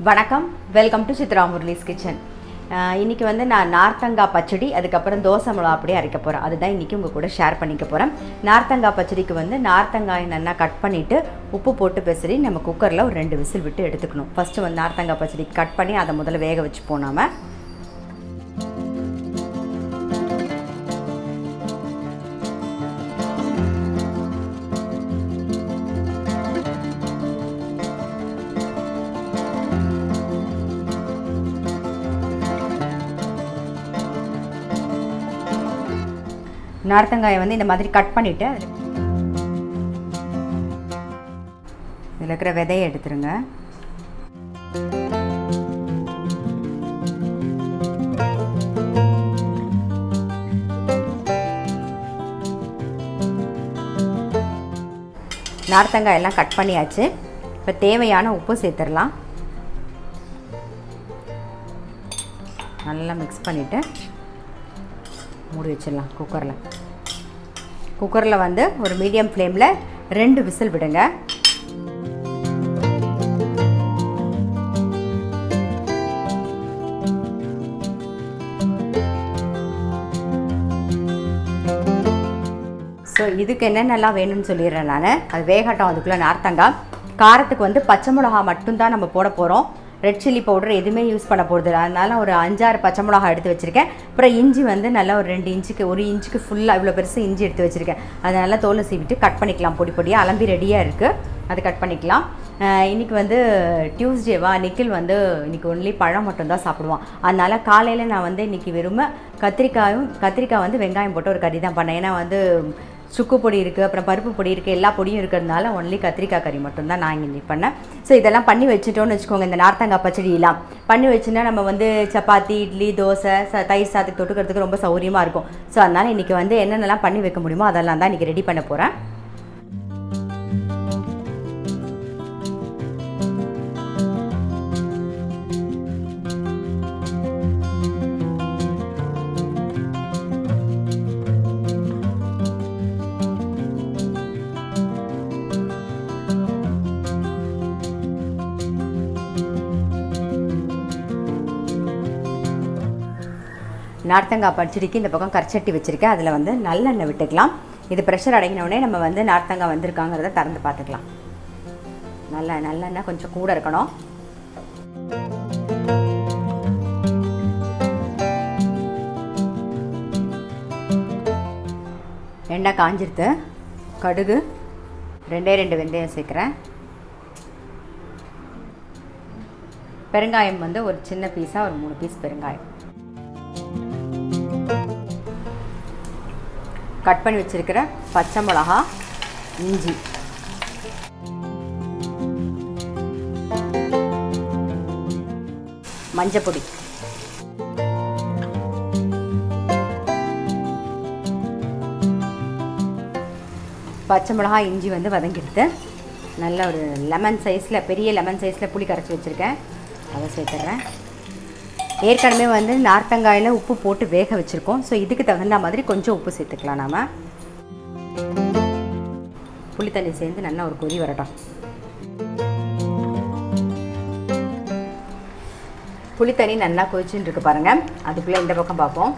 வணக்கம், welcome to Chitra Murali's kitchen. இன்றைக்கி வந்து நான் நார்த்தங்காய் பச்சடி, அதுக்கப்புறம் தோசை மிளகா அப்படியே அரைக்க போகிறேன். அதுதான் இன்றைக்கி உங்கள் கூட ஷேர் பண்ணிக்க போகிறேன். நார்த்தங்காய் பச்சடிக்கு வந்து நார்த்தங்காய் நல்லா கட் பண்ணிவிட்டு உப்பு போட்டு பெசரி நம்ம குக்கரில் ஒரு 2 விசில் விட்டு எடுத்துக்கணும். ஃபஸ்ட்டு வந்து நார்த்தங்காய் பச்சடி கட் பண்ணி அதை முதல்ல வேக வச்சு போனாமல் நார்த்தங்காயை வந்து இந்த மாதிரி கட் பண்ணிவிட்டு இதில் இருக்கிற விதையை எடுத்துருங்க. நார்த்தங்காய் எல்லாம் கட் பண்ணியாச்சு. இப்போ தேவையான உப்பு சேர்த்துடலாம். நல்லா மிக்ஸ் பண்ணிவிட்டு மூடி வச்சிடலாம். குக்கரில் வந்து ஒரு மீடியம் ஃப்ளேமில் 2 விசில் விடுங்க. ஸோ இதுக்கு என்னென்னலாம் வேணும்னு சொல்லிடுறேன் நான். அது வேகட்டும். அதுக்குள்ளே நார்த்தங்காய் காரத்துக்கு வந்து பச்சை மிளகா மட்டும்தான் நம்ம போட போகிறோம். ரெட் சில்லி பவுடர் எதுவுமே யூஸ் பண்ண போகிறது. அதனால் ஒரு 5-6 பச்சை மிளகா எடுத்து வச்சுருக்கேன். அப்புறம் இஞ்சி வந்து நல்லா ஒரு 2 இன்ச்சுக்கு 1 இன்ச்சுக்கு ஃபுல்லாக இவ்வளோ பெருசு இஞ்சி எடுத்து வச்சுருக்கேன். அதை நல்லா தோலை சீவிட்டு கட் பண்ணிக்கலாம். பொடி பொடியாக அலம்பி ரெடியாக இருக்குது. அது கட் பண்ணிக்கலாம். இன்றைக்கி வந்து டியூஸ்டேவா, நிக்கில் வந்து இன்றைக்கி ஒன்லி பழம் மட்டும்தான் சாப்பிடுவான். அதனால் காலையில் நான் வந்து இன்றைக்கி வெறும் கத்திரிக்காய் வந்து வெங்காயம் போட்டு ஒரு கறி தான் பண்ணேன். ஏன்னா வந்து சுக்கு பொடி இருக்குது, அப்புறம் பருப்பு பொடி இருக்குது, எல்லா பொடியும் இருக்கிறதுனால ஒன்லி கத்திரிக்காய் கறி மட்டும்தான் நான் இங்கே பண்ணேன். ஸோ இதெல்லாம் பண்ணி வச்சுட்டோன்னு வச்சுக்கோங்க. இந்த நார்த்தங்காய் பச்சடியெல்லாம் பண்ணி வச்சுன்னா நம்ம வந்து சப்பாத்தி, இட்லி, தோசை, தயிர் சாதத்துக்கு தொட்டுக்கிறதுக்கு ரொம்ப சௌகரியமாக இருக்கும். ஸோ அதனால் இன்றைக்கி வந்து என்னென்னலாம் பண்ணி வைக்க முடியுமோ அதெல்லாம் தான் இன்றைக்கி ரெடி பண்ண போகிறேன். நார்த்தங்காய் பச்சடிக்கு இந்த பக்கம் கரிச்சட்டி வச்சுருக்கேன். அதில் வந்து நல்லெண்ணெய் விட்டுக்கலாம். இது ப்ரெஷர் அடங்கினோடனே நம்ம வந்து நார்த்தங்காய் வந்திருக்காங்கிறத திறந்து பார்த்துக்கலாம். நல்லெண்ணெய் கொஞ்சம் கூட இருக்கணும். எண்ணெய் காஞ்சிருத்து. கடுகு 2 வெந்தயம் சேர்க்குறேன். பெருங்காயம் வந்து ஒரு சின்ன பீஸாக ஒரு 3 பீஸ் பெருங்காயம். கட் பண்ணி வச்சிருக்கிற பச்சை மிளகா, இஞ்சி, மஞ்சப்பொடி, பச்சை மிளகா, இஞ்சி வந்து வதங்கிடுது. நல்ல ஒரு லெமன் சைஸில், பெரிய லெமன் சைஸில் புளி கரைச்சி வச்சுருக்கேன். அதை சேர்த்துட்றேன். ஏற்கனவே வந்து நார்த்தங்காயில் உப்பு போட்டு வேக வச்சுருக்கோம். ஸோ இதுக்கு தகுந்த மாதிரி கொஞ்சம் உப்பு சேர்த்துக்கலாம். நாம் புளி தண்ணி சேர்ந்து நல்லா ஒரு கொதி வரட்டும். புளி தண்ணி நல்லா கொதிச்சுன்னு இருக்கு பாருங்கள். அதுக்குள்ளே இந்த பக்கம் பார்ப்போம்.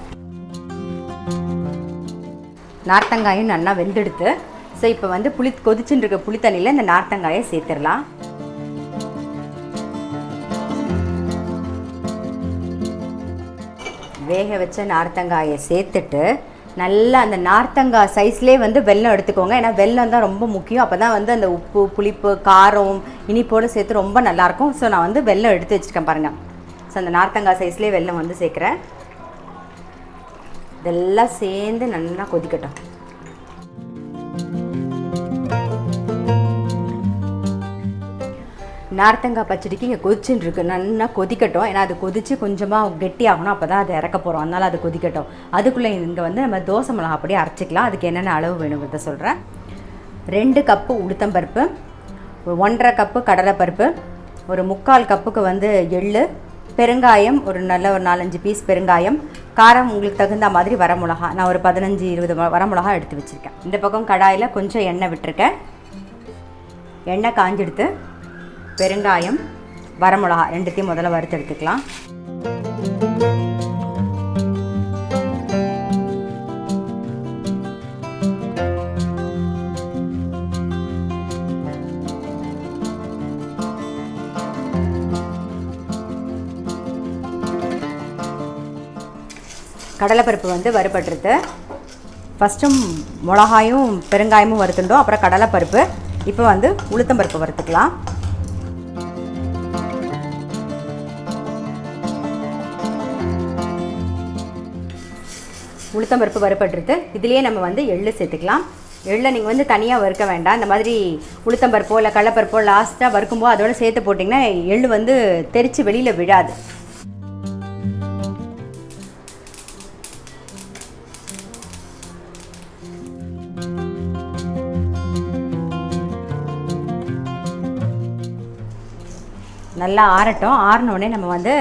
நார்த்தங்காயும் நல்லா வெந்தெடுத்து. ஸோ இப்போ வந்து கொதிச்சுன்னு இருக்க புளி தண்ணியில் இந்த நார்த்தங்காயை சேர்த்துடலாம். வேக வச்ச நார்த்தங்காயை சேர்த்துட்டு நல்லா அந்த நார்த்தங்காய் சைஸ்லேயே வந்து வெல்லம் எடுத்துக்கோங்க. ஏன்னா வெல்லம் தான் ரொம்ப முக்கியம். அப்போ தான் வந்து அந்த உப்பு, புளிப்பு, காரம், இனிப்போடு சேர்த்து ரொம்ப நல்லாயிருக்கும். ஸோ நான் வந்து வெல்லம் எடுத்து வச்சுருக்கேன் பாருங்கள். ஸோ அந்த நார்த்தங்காய் சைஸ்லேயே வெல்லம் வந்து சேர்க்குறேன். இதெல்லாம் சேர்ந்து நல்லா கொதிக்கட்டும். நார்த்தங்காய் பச்சடிக்கு இங்கே கொதிச்சுன்னு இருக்குது. நல்லா கொதிக்கட்டும். ஏன்னா அது கொதித்து கொஞ்சமாக கெட்டியாகணும். அப்போ தான் அதை இறக்க போகிறோம். அதனால் அது கொதிக்கட்டும். அதுக்குள்ளே இங்கே வந்து நம்ம தோசை மிளகா அப்படியே அரைச்சிக்கலாம். அதுக்கு என்னென்ன அளவு வேணுங்கிறத சொல்கிறேன். 2 கப்பு உளுத்தம்பருப்பு, 1½ கப்பு கடலைப்பருப்பு, ஒரு 3/4 கப்புக்கு வந்து எள்ளு, பெருங்காயம், ஒரு 4-5 பீஸ் பெருங்காயம், காரம் உங்களுக்கு தகுந்த மாதிரி வரமிளகா. நான் ஒரு 15-20 வரமிளகா எடுத்து வச்சுருக்கேன். இந்த பக்கம் கடாயில் கொஞ்சம் எண்ணெய் விட்டுருக்கேன். எண்ணெய் காஞ்செடுத்து பெருங்காயம், வரமிளகா 2த்தையும் முதல்ல வறுத்து எடுத்துக்கலாம். கடலைப்பருப்பு வந்து வறுபட்டுருது. ஃபஸ்ட்டும் மிளகாயும் பெருங்காயமும் வறுத்துட்டோம். அப்புறம் கடலைப்பருப்பு. இப்போ வந்து உளுத்தம்பருப்பு வறுத்துக்கலாம். உளுத்தம்பருப்பு வறுபட்டுருது. இதுலேயே நம்ம வந்து எள்ளு சேர்த்துக்கலாம். எள்ளை நீங்கள் வந்து தனியாக வறுக்க வேண்டாம். இந்த மாதிரி உளுத்தம்பருப்போ இல்லை கடலைப்பருப்போ லாஸ்ட்டாக வறுக்கும்போது அதோடு சேர்த்து போட்டிங்கன்னா எள்ளு வந்து தெரித்து வெளியில் விழாது. நல்லா ஆறட்டும். ஆறினோடனே நம்ம வந்து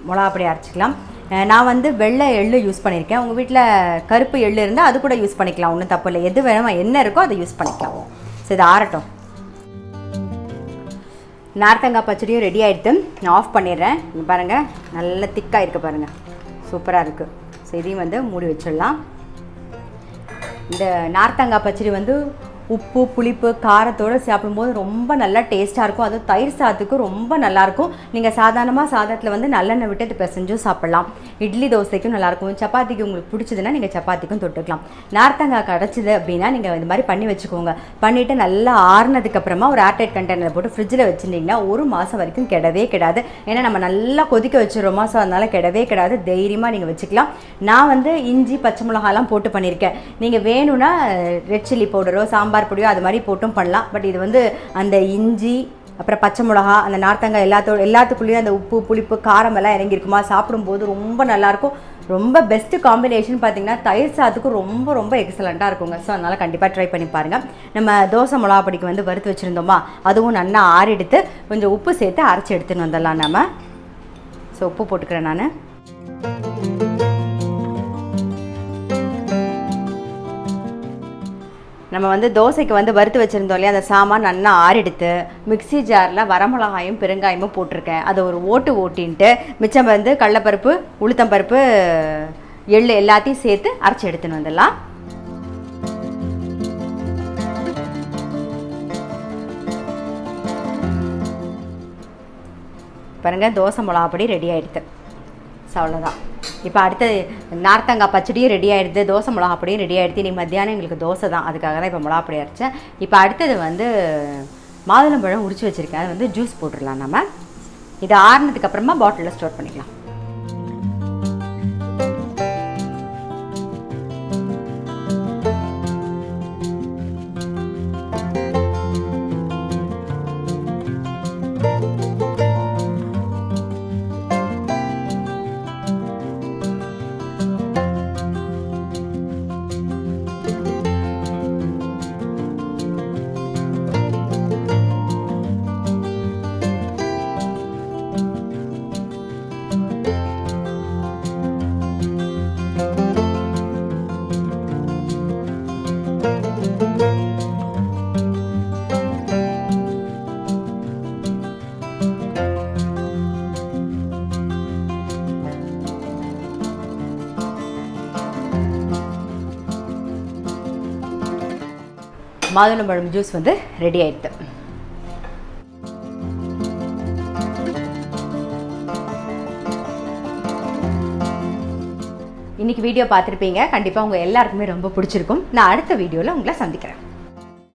மிளகா அப்படி அரைச்சிக்கலாம். நான் வந்து வெள்ளை எள்ளு யூஸ் பண்ணியிருக்கேன். உங்கள் வீட்டில் கருப்பு எள்ளு இருந்தால் அது கூட யூஸ் பண்ணிக்கலாம். ஒன்றும் தப்பு இல்லை. எது வேணுமோ என்ன இருக்கோ அதை யூஸ் பண்ணிக்கலாம். சரி, இது ஆறட்டும். நார்த்தங்காய் பச்சடியும் ரெடி ஆகிடுது. நான் ஆஃப் பண்ணிடுறேன். இங்கே பாருங்கள், நல்ல திக்காக இருக்குது பாருங்கள், சூப்பராக இருக்குது. ஸோ இதையும் வந்து மூடி வச்சிடலாம். இந்த நார்த்தங்காய் பச்சடி வந்து உப்பு புளிப்பு காரத்தோடு சாப்பிடும்போது ரொம்ப நல்லா டேஸ்ட்டாக இருக்கும். அதுவும் தயிர் சாதத்துக்கு ரொம்ப நல்லாயிருக்கும். நீங்கள் சாதாரணமாக சாதத்தில் வந்து நல்லெண்ணெய் விட்டு இது பிசைஞ்சும் சாப்பிட்லாம். இட்லி தோசைக்கும் நல்லாயிருக்கும். சப்பாத்திக்கு உங்களுக்கு பிடிச்சதுன்னா நீங்கள் சப்பாத்திக்கும் தொட்டுக்கலாம். நார்த்தங்காய் கிடச்சிது அப்படின்னா நீங்கள் இந்த மாதிரி பண்ணி வச்சுக்கோங்க. பண்ணிவிட்டு நல்லா ஆறுனதுக்கப்புறமா ஒரு ஏர்டைட் கண்டெய்னரில் போட்டு ஃப்ரிட்ஜில் வச்சுருந்தீங்கன்னா 1 மாதம் வரைக்கும் கெடவே கெடாது. ஏன்னா நம்ம நல்லா கொதிக்க வச்சுருவோமா, ஸோ அதனால் கெடவே கெடாது. தைரியமாக நீங்கள் வச்சுக்கலாம். நான் வந்து இஞ்சி பச்சை மிளகாலாம் போட்டு பண்ணியிருக்கேன். நீங்கள் வேணும்னா ரெட் சில்லி பவுடரோ சாம்பார் பொடியோ அது மாதிரி போட்டும் பண்ணலாம். பட் இது வந்து அந்த இஞ்சி அப்புறம் பச்சை மிளகா அந்த நார்த்தங்காய் எல்லாத்துக்குள்ளேயும் அந்த உப்பு புளிப்பு காரம் எல்லாம் இறங்கியிருக்குமா, சாப்பிடும்போது ரொம்ப நல்லாயிருக்கும். ரொம்ப பெஸ்ட்டு காம்பினேஷன் பார்த்தீங்கன்னா தயிர் சாதத்துக்கு ரொம்ப ரொம்ப எக்ஸலண்ட்டாக இருக்குங்க. ஸோ அதனால் கண்டிப்பாக ட்ரை பண்ணி பாருங்கள். நம்ம தோசை மிளகா பொடிக்கு வந்து வறுத்து வச்சுருந்தோமா, அதுவும் நல்லா ஆறிடுத்து கொஞ்சம் உப்பு சேர்த்து அரைச்சி எடுத்துன்னு வந்துடலாம் நம்ம. ஸோ உப்பு போட்டுக்கிறேன் நான். நம்ம வந்து தோசைக்கு வந்து வறுத்து வச்சுருந்தோம் இல்லையா, அந்த சாமான் நல்லா ஆறிடுத்து மிக்ஸி ஜாரில் வரமிளகாயும் பெருங்காயமும் போட்டிருக்கேன். அதை ஒரு ஓட்டின்ட்டு மிச்சம் வந்து கடலைப்பருப்பு உளுத்தம்பருப்பு எள்ளு எல்லாத்தையும் சேர்த்து அரைச்சி எடுத்துன்னு வந்துடலாம். பாருங்கள், தோசை மிளகா பொடி ரெடி ஆகிடுது. ஸோ அவ்வளோதான். இப்போ அடுத்தது நார்த்தங்காய் பச்சடியும் ரெடி ஆகிடுது, தோசை மிளகா பொடியும் ரெடி ஆகிடுது. இன்றைக்கி மத்தியானம் எங்களுக்கு தோசை தான், அதுக்காக தான் இப்போ மிளகா பொடி அரைச்சேன். இப்போ அடுத்தது வந்து மாதுளம்பழம் உரிச்சு வச்சுருக்கேன். அது வந்து ஜூஸ் போட்டுடலாம் நம்ம. இது ஆறுனதுக்கப்புறமா பாட்டிலில் ஸ்டோர் பண்ணிக்கலாம். மாதுளம்பழம் ஜூஸ் வந்து ரெடி ஆயிடுது. இன்றைக்கி வீடியோ பார்த்துருப்பீங்க. கண்டிப்பாக உங்கள் எல்லாருக்குமே ரொம்ப பிடிச்சிருக்கும். நான் அடுத்த வீடியோவில் உங்களை சந்திக்கிறேன்.